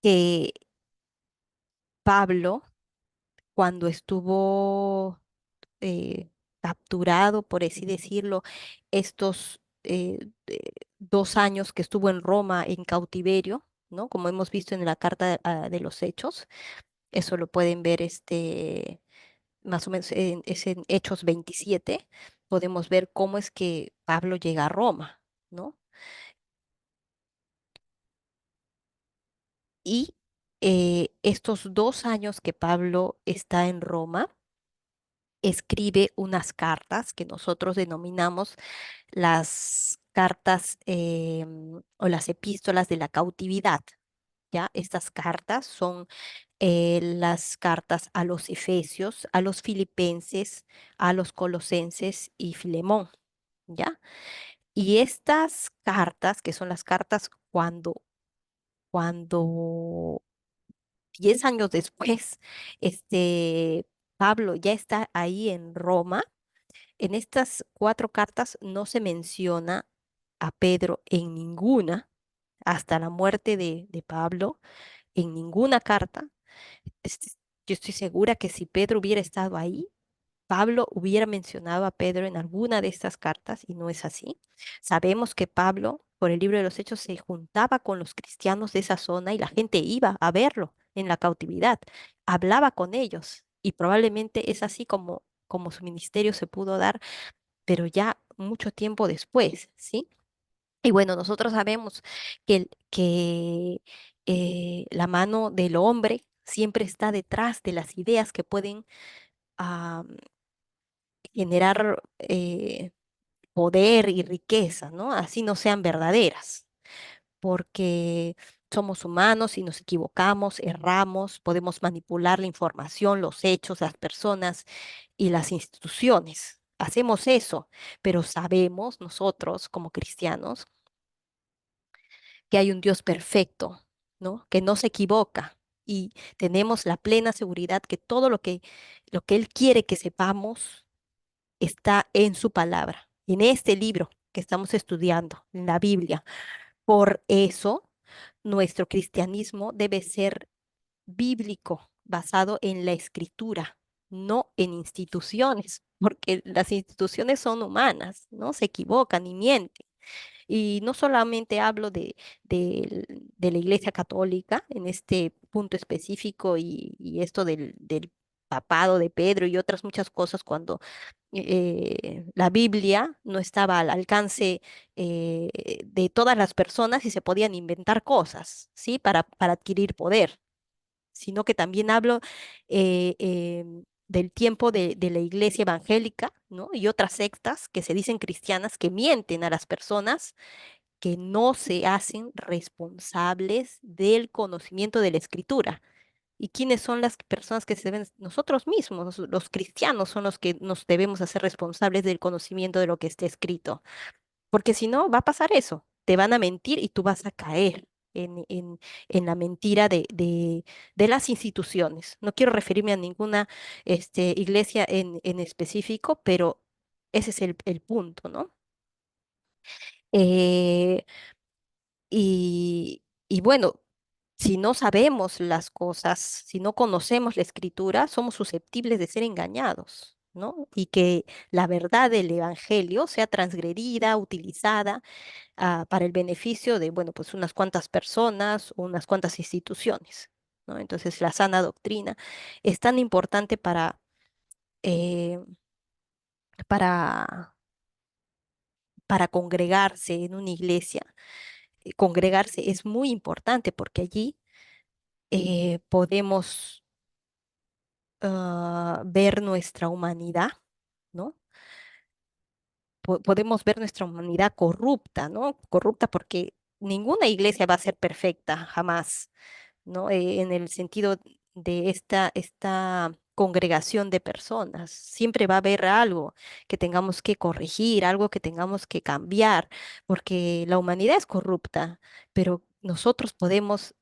que Pablo, cuando estuvo capturado, por así decirlo, estos 2 años que estuvo en Roma en cautiverio, ¿no? Como hemos visto en la carta de los Hechos, eso lo pueden ver más o menos es en Hechos 27, podemos ver cómo es que Pablo llega a Roma, ¿no? Y estos 2 años que Pablo está en Roma, escribe unas cartas que nosotros denominamos las cartas o las epístolas de la cautividad. ¿Ya? Estas cartas son las cartas a los Efesios, a los Filipenses, a los Colosenses y Filemón. ¿Ya? Y estas cartas, que son las cartas cuando 10 años después, Pablo ya está ahí en Roma. En estas 4 cartas no se menciona a Pedro en ninguna, hasta la muerte de Pablo, en ninguna carta. Este, Yo estoy segura que si Pedro hubiera estado ahí, Pablo hubiera mencionado a Pedro en alguna de estas cartas y no es así. Sabemos que Pablo, por el libro de los Hechos, se juntaba con los cristianos de esa zona y la gente iba a verlo en la cautividad, hablaba con ellos y probablemente es así como su ministerio se pudo dar, pero ya mucho tiempo después, ¿sí? Y bueno, nosotros sabemos que la mano del hombre siempre está detrás de las ideas que pueden ah, generar poder y riqueza, ¿no? Así no sean verdaderas, porque somos humanos y nos equivocamos, erramos, podemos manipular la información, los hechos, las personas y las instituciones. Hacemos eso, pero sabemos nosotros como cristianos que hay un Dios perfecto, ¿no? Que no se equivoca y tenemos la plena seguridad que todo lo que Él quiere que sepamos está en su palabra, en este libro que estamos estudiando, en la Biblia. Por eso, nuestro cristianismo debe ser bíblico, basado en la escritura, no en instituciones, porque las instituciones son humanas, ¿no? Se equivocan y mienten. Y no solamente hablo de la Iglesia Católica en este punto específico y esto del papado de Pedro y otras muchas cosas cuando la Biblia no estaba al alcance de todas las personas y se podían inventar cosas, ¿sí? Para adquirir poder, sino que también hablo del tiempo de la iglesia evangélica, ¿no? Y otras sectas que se dicen cristianas que mienten a las personas que no se hacen responsables del conocimiento de la escritura. ¿Y quiénes son las personas que se deben? Nosotros mismos, los cristianos son los que nos debemos hacer responsables del conocimiento de lo que está escrito. Porque si no, va a pasar eso. Te van a mentir y tú vas a caer en la mentira de las instituciones. No quiero referirme a ninguna iglesia en específico, pero ese es el punto, ¿no? Eh, y bueno. Si no sabemos las cosas, si no conocemos la escritura, somos susceptibles de ser engañados, ¿no? Y que la verdad del evangelio sea transgredida, utilizada para el beneficio de, bueno, pues unas cuantas personas o unas cuantas instituciones, ¿no? Entonces, la sana doctrina es tan importante eh, para, para congregarse en una iglesia. Congregarse es muy importante porque allí podemos ver nuestra humanidad, ¿no? Podemos ver nuestra humanidad corrupta, ¿no? Corrupta porque ninguna iglesia va a ser perfecta, jamás, ¿no? En el sentido de esta congregación de personas. Siempre va a haber algo que tengamos que corregir, algo que tengamos que cambiar, porque la humanidad es corrupta, pero nosotros podemos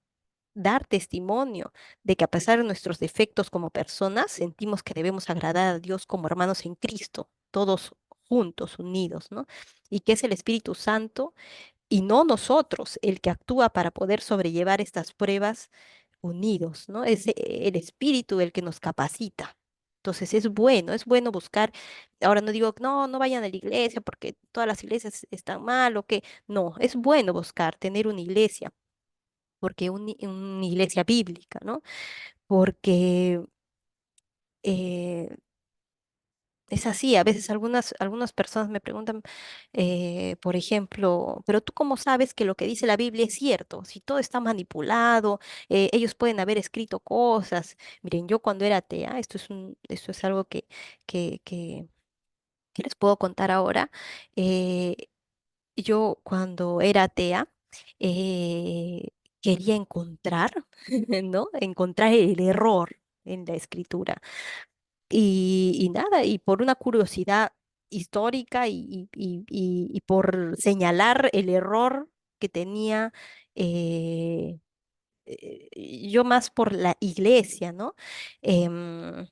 dar testimonio de que a pesar de nuestros defectos como personas, sentimos que debemos agradar a Dios como hermanos en Cristo, todos juntos, unidos, ¿no? Y que es el Espíritu Santo y no nosotros el que actúa para poder sobrellevar estas pruebas unidos, ¿no? Es el Espíritu el que nos capacita. Entonces es bueno buscar, ahora no digo, no, no vayan a la iglesia porque todas las iglesias están mal o que, no, es bueno buscar, tener una iglesia porque una iglesia bíblica, ¿no? Porque eh, es así, a veces algunas personas me preguntan, por ejemplo, pero tú cómo sabes que lo que dice la Biblia es cierto, si todo está manipulado, ellos pueden haber escrito cosas. Miren, yo cuando era atea, esto es algo que, que, que les puedo contar ahora. eh, yo cuando era atea, eh, quería encontrar, ¿no? Encontrar el error en la escritura. Y nada, y por una curiosidad histórica y por señalar el error que tenía, eh, yo más por la iglesia, ¿no? Em,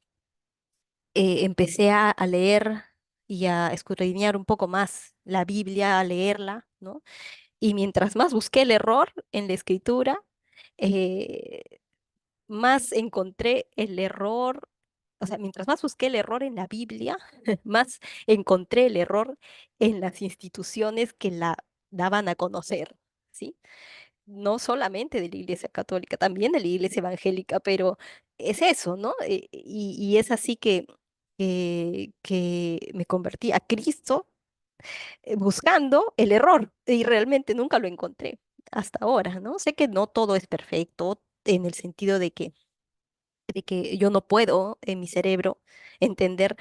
Empecé a leer y a escudriñar un poco más la Biblia, a leerla, ¿no? Y mientras más busqué el error en la escritura, eh, más encontré el error, o sea, mientras más busqué el error en la Biblia, más encontré el error en las instituciones que la daban a conocer, ¿sí? No solamente de la Iglesia Católica, también de la Iglesia Evangélica, pero es eso, ¿no? Y es así que me convertí a Cristo buscando el error y realmente nunca lo encontré hasta ahora, ¿no? Sé que no todo es perfecto en el sentido de que yo no puedo en mi cerebro entender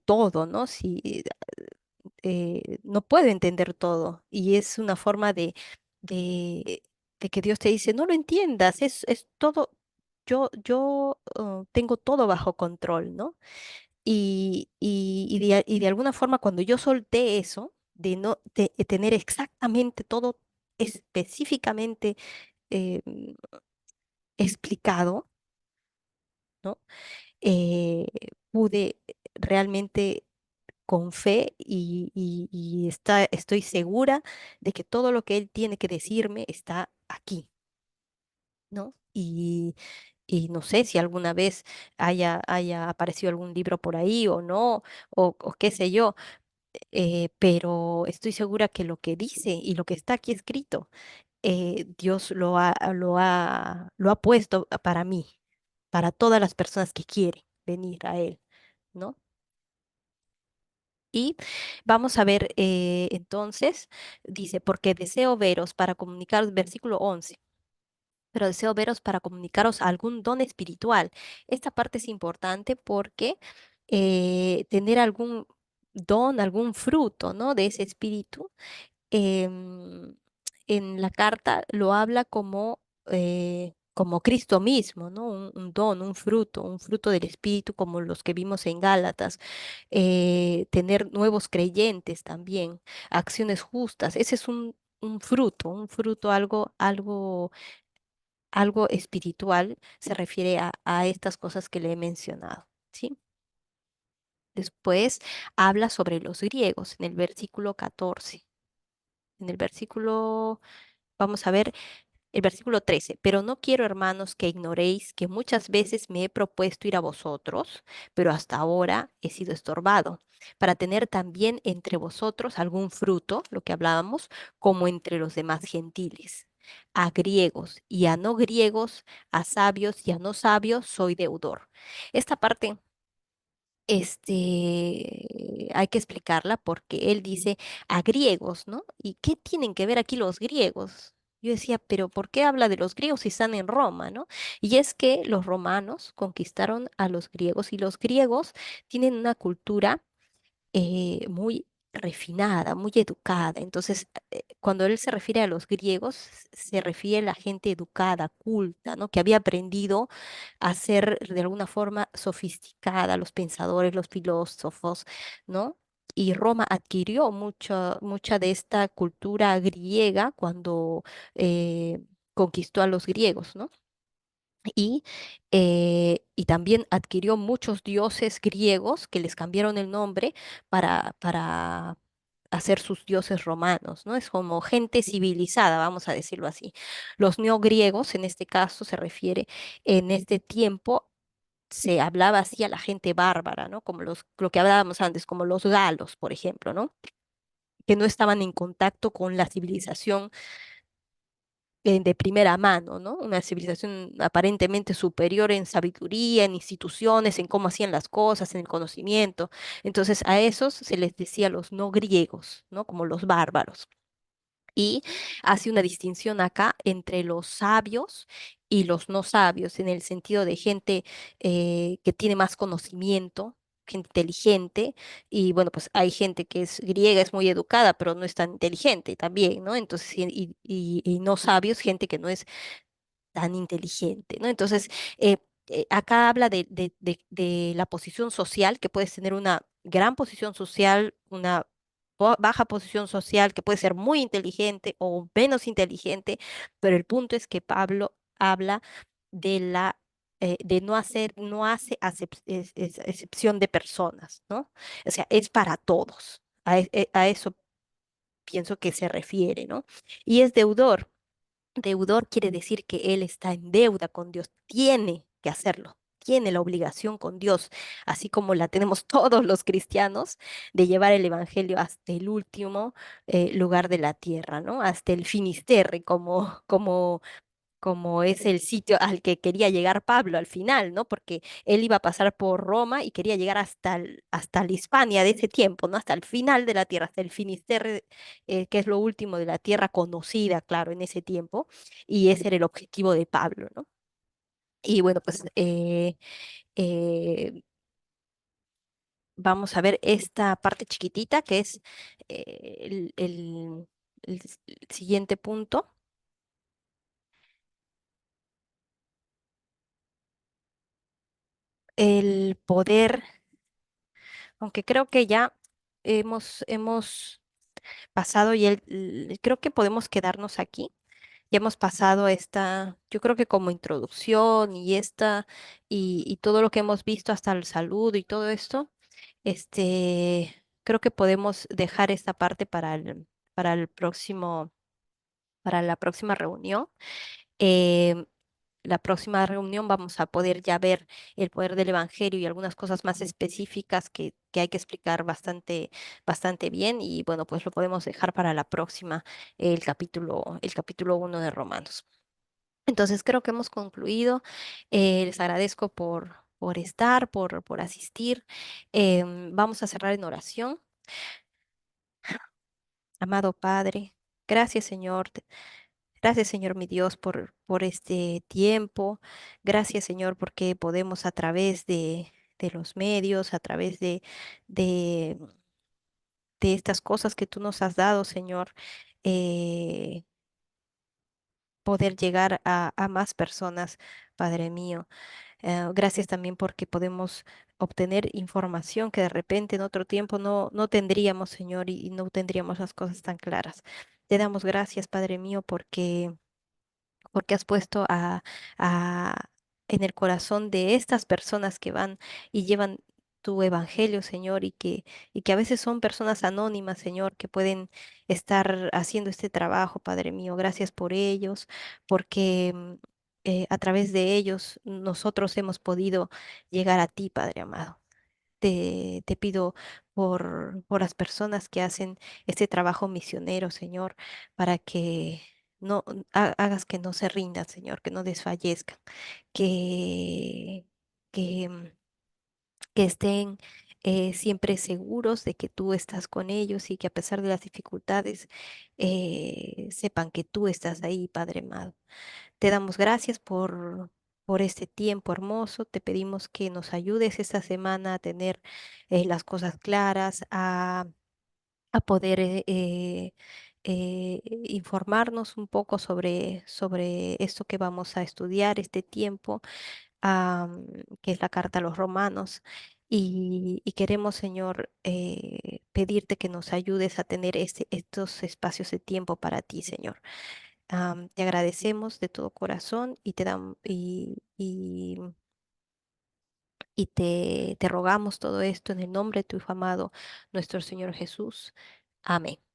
todo, ¿no? Si no puedo entender todo y es una forma de, de que Dios te dice, no lo entiendas, es todo, yo tengo todo bajo control, ¿no? Y de alguna forma cuando yo solté eso, de no de tener exactamente todo específicamente eh, explicado, ¿no? Eh, Pude realmente con fe y estoy segura de que todo lo que Él tiene que decirme está aquí, ¿no? Y no sé si alguna vez haya aparecido algún libro por ahí o no, o qué sé yo, pero estoy segura que lo que dice y lo que está aquí escrito, Dios lo ha puesto para mí, para todas las personas que quieren venir a Él, ¿no? Y vamos a ver entonces, dice, porque deseo veros para comunicaros, versículo 11, pero deseo veros para comunicaros algún don espiritual. Esta parte es importante porque tener algún don, algún fruto, ¿no? De ese espíritu em, en la carta lo habla como Cristo mismo, ¿no? Un don, un fruto del Espíritu, como los que vimos en Gálatas. Tener nuevos creyentes también, acciones justas. Ese es un fruto, algo espiritual, se refiere a estas cosas que le he mencionado, ¿sí? Después habla sobre los griegos en el versículo 14. En el versículo, vamos a ver. El versículo 13, pero no quiero, hermanos, que ignoréis que muchas veces me he propuesto ir a vosotros, pero hasta ahora he sido estorbado, para tener también entre vosotros algún fruto, lo que hablábamos, como entre los demás gentiles. A griegos y a no griegos, a sabios y a no sabios, soy deudor. Esta parte hay que explicarla porque él dice a griegos, ¿no? ¿Y qué tienen que ver aquí los griegos? Yo decía, pero ¿por qué habla de los griegos si están en Roma, ¿no? Y es que los romanos conquistaron a los griegos y los griegos tienen una cultura muy refinada, muy educada. Entonces, cuando él se refiere a los griegos, se refiere a la gente educada, culta, ¿no? Que había aprendido a ser de alguna forma sofisticada, los pensadores, los filósofos, ¿no? Y Roma adquirió mucha de esta cultura griega cuando conquistó a los griegos, ¿no? Y también adquirió muchos dioses griegos que les cambiaron el nombre para hacer sus dioses romanos, ¿no? Es como gente civilizada, vamos a decirlo así. Los neogriegos, en este caso, se refiere, en este tiempo se hablaba así a la gente bárbara, ¿no? Como lo que hablábamos antes, como los galos, por ejemplo, ¿no? Que no estaban en contacto con la civilización de primera mano, ¿no? Una civilización aparentemente superior en sabiduría, en instituciones, en cómo hacían las cosas, en el conocimiento. Entonces a esos se les decía los no griegos, ¿no? Como los bárbaros. Y hace una distinción acá entre los sabios y los no sabios, en el sentido de gente que tiene más conocimiento, gente inteligente, y bueno, pues hay gente que es griega, es muy educada, pero no es tan inteligente también, ¿no? Entonces, y no sabios, gente que no es tan inteligente, ¿no? Entonces, acá habla de la posición social, que puedes tener una gran posición social, una baja posición social, que puede ser muy inteligente o menos inteligente, pero el punto es que Pablo habla de de no hacer, no hace excepción de personas, ¿no? O sea, es para todos. A eso pienso que se refiere, ¿no? Y es deudor. Deudor quiere decir que él está en deuda con Dios, tiene que hacerlo, tiene la obligación con Dios, así como la tenemos todos los cristianos, de llevar el evangelio hasta el último lugar de la tierra, ¿no? Hasta el Finisterre, como es el sitio al que quería llegar Pablo al final, ¿no? Porque él iba a pasar por Roma y quería llegar hasta la Hispania de ese tiempo, ¿no? Hasta el final de la tierra, hasta el Finisterre, que es lo último de la tierra conocida, claro, en ese tiempo, y ese era el objetivo de Pablo, ¿no? Y bueno, pues eh, vamos a ver esta parte chiquitita que es el siguiente punto, el poder, aunque creo que ya hemos pasado y creo que podemos quedarnos aquí. Ya hemos pasado esta, yo creo que como introducción y todo lo que hemos visto hasta el saludo y todo esto, creo que podemos dejar esta parte para el próximo, para la próxima reunión. Em, la próxima reunión vamos a poder ya ver el poder del Evangelio y algunas cosas más específicas que hay que explicar bastante bien y bueno, pues lo podemos dejar para la próxima, el capítulo 1 de Romanos. Entonces creo que hemos concluido. Les agradezco por estar, por asistir. Vamos a cerrar en oración. Amado Padre, gracias Señor. Gracias, Señor mi Dios, por este tiempo. Gracias, Señor, porque podemos a través de los medios, a través de, de estas cosas que tú nos has dado, Señor, eh, poder llegar a más personas, Padre mío. Gracias también porque podemos obtener información que de repente en otro tiempo no tendríamos, Señor, y no tendríamos las cosas tan claras. Te damos gracias, Padre mío, porque has puesto a- en el corazón de estas personas que van y llevan tu evangelio, Señor, y que a veces son personas anónimas, Señor, que pueden estar haciendo este trabajo, Padre mío. Gracias por ellos, porque a través de ellos nosotros hemos podido llegar a ti, Padre amado. Te pido por las personas que hacen este trabajo misionero, Señor, para que no hagas que no se rindan, Señor, que no desfallezcan, que, que, que estén siempre seguros de que tú estás con ellos y que a pesar de las dificultades sepan que tú estás ahí, Padre amado. Te damos gracias por este tiempo hermoso. Te pedimos que nos ayudes esta semana a tener las cosas claras, a poder informarnos un poco sobre esto que vamos a estudiar este tiempo, que es la carta a los romanos. Y queremos, Señor, pedirte que nos ayudes a tener estos espacios de tiempo para ti, Señor. Te agradecemos de todo corazón y te damos y te rogamos todo esto en el nombre de tu Hijo amado, nuestro Señor Jesús. Amén.